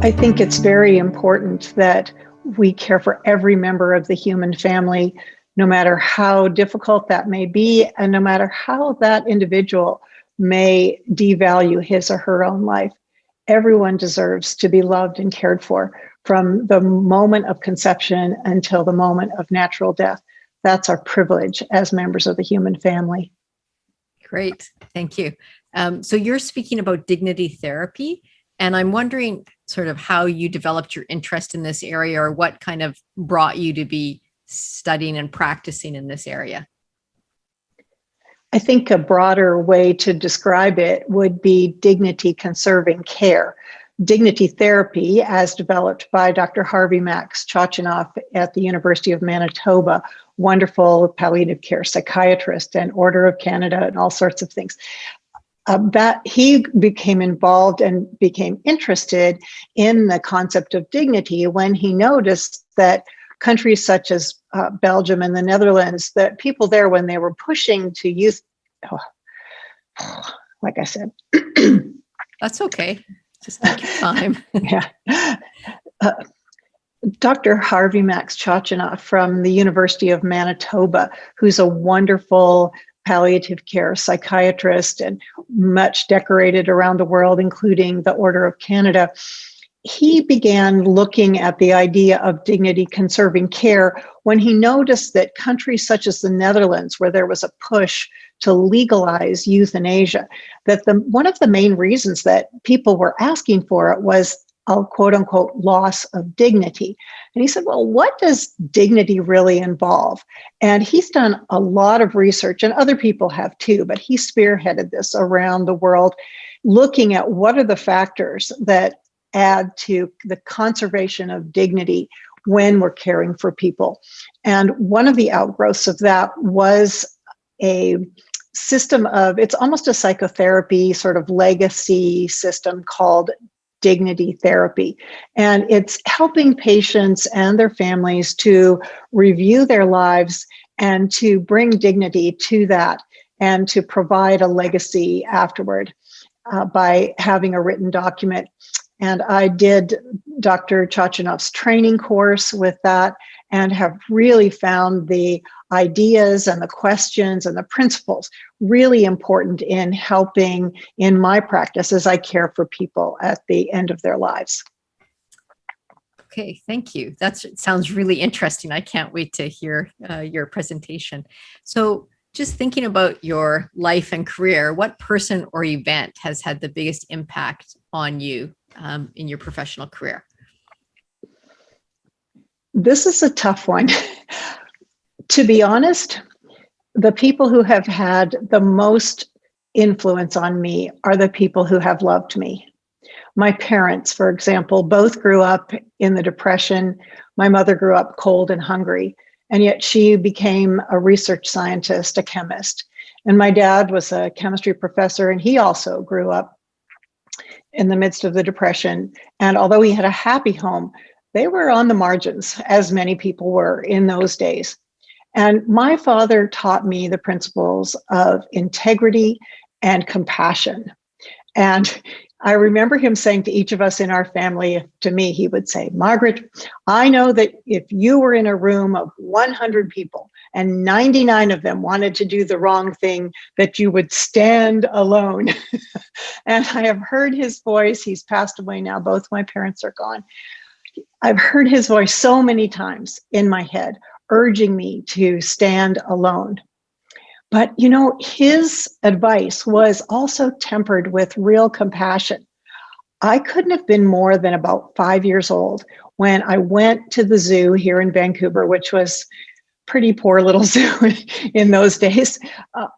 I think it's very important that we care for every member of the human family, no matter how difficult that may be, and no matter how that individual may devalue his or her own life. Everyone deserves to be loved and cared for from the moment of conception until the moment of natural death. That's our privilege as members of the human family. Great, thank you. So you're speaking about dignity therapy, and I'm wondering sort of how you developed your interest in this area, or what kind of brought you to be studying and practicing in this area. I think a broader way to describe it would be dignity conserving care. Dignity therapy, as developed by Dr. Harvey Max Chochinov at the University of Manitoba, wonderful palliative care psychiatrist and Order of Canada and all sorts of things. That he became involved and became interested in the concept of dignity when he noticed that countries such as Belgium and the Netherlands, that people there, when they were pushing to use, like I said. That's okay. Just take your time. Yeah. Dr. Harvey Max Chochinov from the University of Manitoba, who's a wonderful palliative care psychiatrist and much decorated around the world, including the Order of Canada, he began looking at the idea of dignity conserving care when he noticed that countries such as the Netherlands, where there was a push to legalize euthanasia, that one of the main reasons that people were asking for it was a quote unquote loss of dignity. And he said, well, what does dignity really involve? And he's done a lot of research, and other people have too, but he spearheaded this around the world, looking at what are the factors that add to the conservation of dignity when we're caring for people. And one of the outgrowths of that was a system of, it's almost a psychotherapy sort of legacy system called dignity therapy. And it's helping patients and their families to review their lives and to bring dignity to that and to provide a legacy afterward by having a written document. And I did Dr. Chochinov's training course with that and have really found the ideas and the questions and the principles really important in helping in my practice as I care for people at the end of their lives. Okay, thank you. That sounds really interesting. I can't wait to hear your presentation. So just thinking about your life and career, what person or event has had the biggest impact on you in your professional career? This is a tough one. To be honest, the people who have had the most influence on me are the people who have loved me. My parents, for example, both grew up in the Depression. My mother grew up cold and hungry, and yet she became a research scientist, a chemist. And my dad was a chemistry professor, and he also grew up in the midst of the Depression. And although he had a happy home, they were on the margins, as many people were in those days. And my father taught me the principles of integrity and compassion. And I remember him saying to each of us in our family, to me, he would say, Margaret, I know that if you were in a room of 100 people and 99 of them wanted to do the wrong thing, that you would stand alone. And I have heard his voice. He's passed away now. Both my parents are gone. I've heard his voice so many times in my head, urging me to stand alone. But, you know, his advice was also tempered with real compassion. I couldn't have been more than about 5 years old when I went to the zoo here in Vancouver, which was pretty poor little zoo in those days.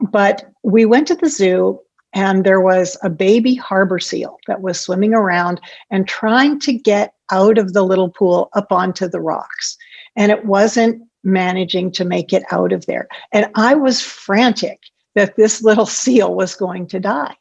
But we went to the zoo, and there was a baby harbor seal that was swimming around and trying to get out of the little pool up onto the rocks. And it wasn't managing to make it out of there. And I was frantic that this little seal was going to die.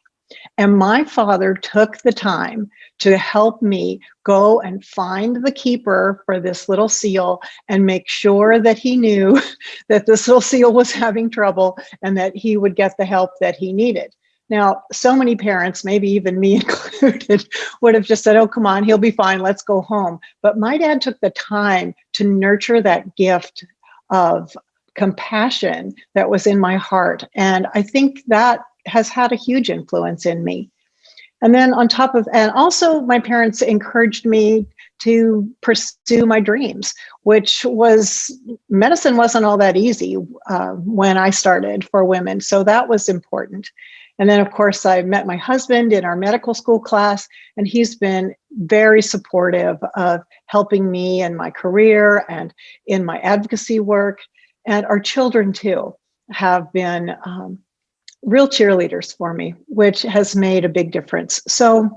And my father took the time to help me go and find the keeper for this little seal and make sure that he knew that this little seal was having trouble and that he would get the help that he needed. Now, so many parents, maybe even me included, would have just said, oh, come on, he'll be fine, let's go home. But my dad took the time to nurture that gift of compassion that was in my heart. And I think that has had a huge influence in me. And then on top of, and also my parents encouraged me to pursue my dreams, which was, medicine wasn't all that easy when I started for women. So that was important. And then, of course, I met my husband in our medical school class, and he's been very supportive of helping me in my career and in my advocacy work. And our children, too, have been real cheerleaders for me, which has made a big difference. So,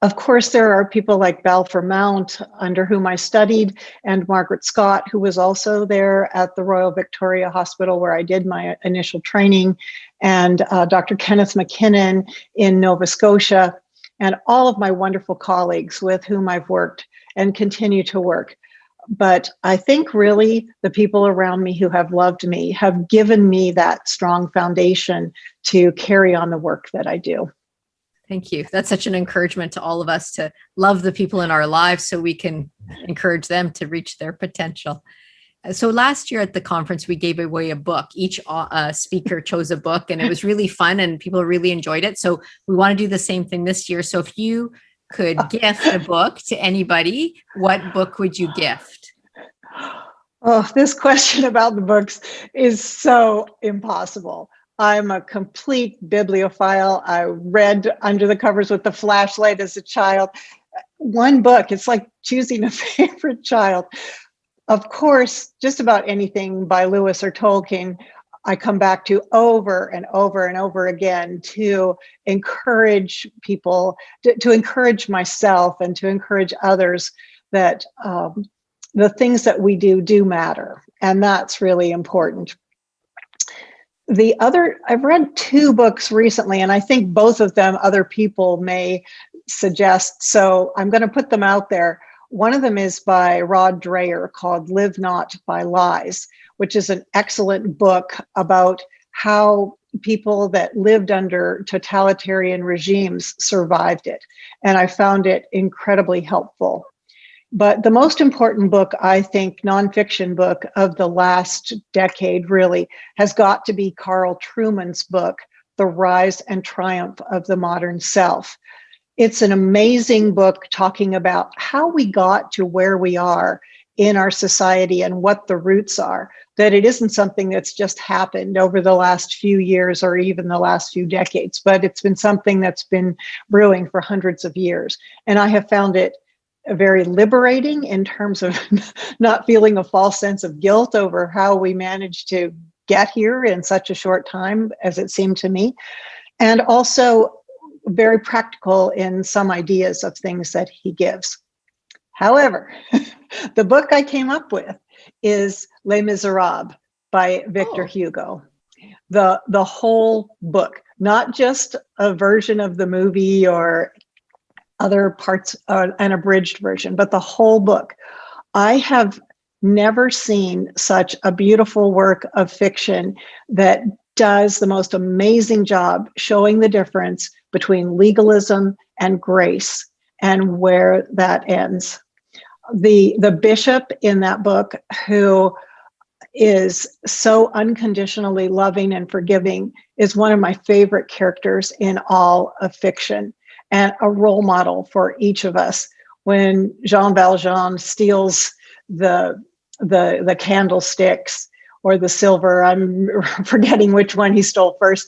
of course, there are people like Balfour Mount, under whom I studied, and Margaret Scott, who was also there at the Royal Victoria Hospital where I did my initial training, and Dr. Kenneth McKinnon in Nova Scotia, and all of my wonderful colleagues with whom I've worked and continue to work. But I think really the people around me who have loved me have given me that strong foundation to carry on the work that I do. Thank you. That's such an encouragement to all of us to love the people in our lives so we can encourage them to reach their potential. So last year at the conference, we gave away a book. Each speaker chose a book, and it was really fun and people really enjoyed it. So we want to do the same thing this year. So if you could gift a book to anybody, what book would you gift? Oh, this question about the books is so impossible. I'm a complete bibliophile. I read under the covers with the flashlight as a child. One book, it's like choosing a favorite child. Of course, just about anything by Lewis or Tolkien, I come back to over and over and over again to encourage people, to encourage myself and to encourage others that the things that we do matter. And that's really important. I've read two books recently, and I think both of them other people may suggest. So I'm going to put them out there. One of them is by Rod Dreher called Live Not by Lies, which is an excellent book about how people that lived under totalitarian regimes survived it. And I found it incredibly helpful. But the most important book, I think, nonfiction book of the last decade really has got to be Carl Trueman's book, The Rise and Triumph of the Modern Self. It's an amazing book talking about how we got to where we are in our society and what the roots are, that it isn't something that's just happened over the last few years or even the last few decades, but it's been something that's been brewing for hundreds of years. And I have found it very liberating in terms of not feeling a false sense of guilt over how we managed to get here in such a short time, as it seemed to me, and also very practical in some ideas of things that he gives. However, the book I came up with is Les Miserables by Victor Hugo. The whole book, not just a version of the movie or other parts, an abridged version, but the whole book. I have never seen such a beautiful work of fiction that does the most amazing job showing the difference between legalism and grace and where that ends. The bishop in that book, who is so unconditionally loving and forgiving, is one of my favorite characters in all of fiction, and a role model for each of us. When Jean Valjean steals the candlesticks or the silver, I'm forgetting which one he stole first,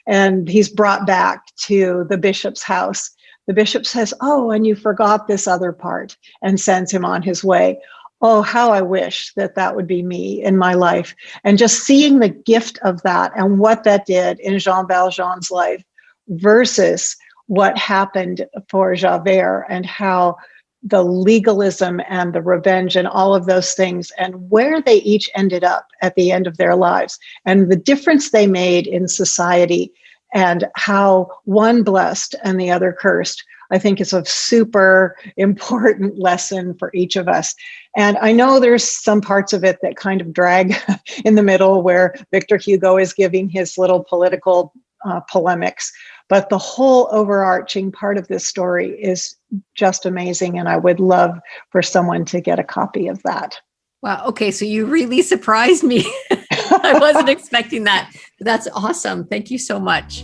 and he's brought back to the bishop's house. The bishop says, "Oh, and you forgot this other part," and sends him on his way. Oh, how I wish that would be me in my life. And just seeing the gift of that and what that did in Jean Valjean's life versus what happened for Javert, and how the legalism and the revenge and all of those things, and where they each ended up at the end of their lives, and the difference they made in society, and how one blessed and the other cursed, I think is a super important lesson for each of us. And I know there's some parts of it that kind of drag in the middle, where Victor Hugo is giving his little political polemics. But the whole overarching part of this story is just amazing. And I would love for someone to get a copy of that. Wow. Okay. So you really surprised me. I wasn't expecting that. That's awesome. Thank you so much.